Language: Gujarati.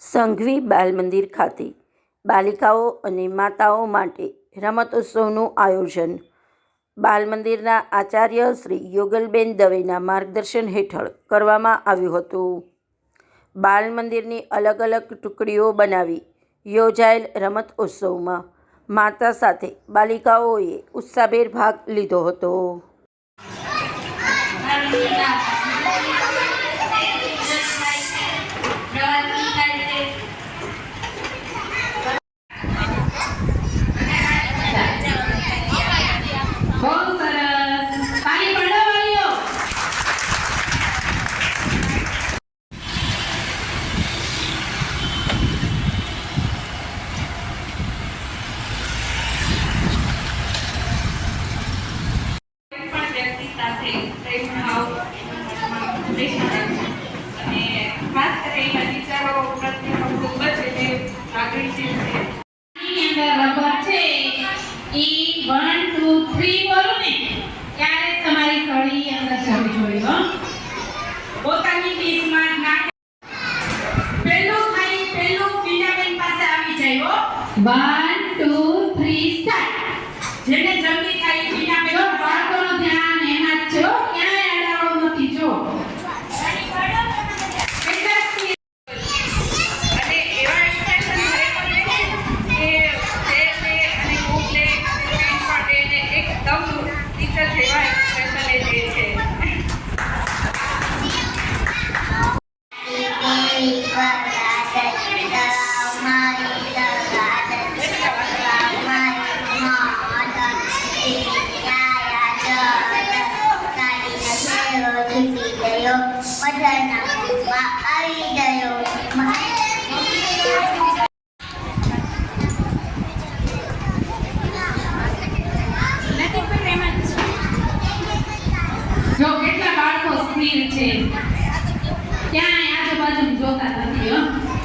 સંઘવી બાલ મંદિર ખાતે બાલિકાઓ અને માતાઓ માટે રમતોત્સવનું આયોજન બાલ મંદિરના આચાર્ય શ્રી યુગલબેન દવેના માર્ગદર્શન હેઠળ કરવામાં આવ્યું હતું. બાલ મંદિરની અલગ અલગ ટુકડીઓ બનાવી યોજાયેલ રમતોત્સવમાં માતા સાથે બાલિકાઓએ ઉત્સાહભેર ભાગ લીધો હતો. One, two, three, start. જેને જલ્દી થાય બીના મેં બાળકોનું ધ્યાન એમાં જ જો ક્યાંય અડાડો નથી જો અને એવા એક્સપ્રેશન ઘરે પણ લે કે તે અને બુક લે પેન પાડે ને એકદમ ટીચર જેવા એક્સપ્રેશન લે છે. જો કેટલા બાળકો સ્થિર છે, ક્યાંય આજુબાજુ જોતા નથી.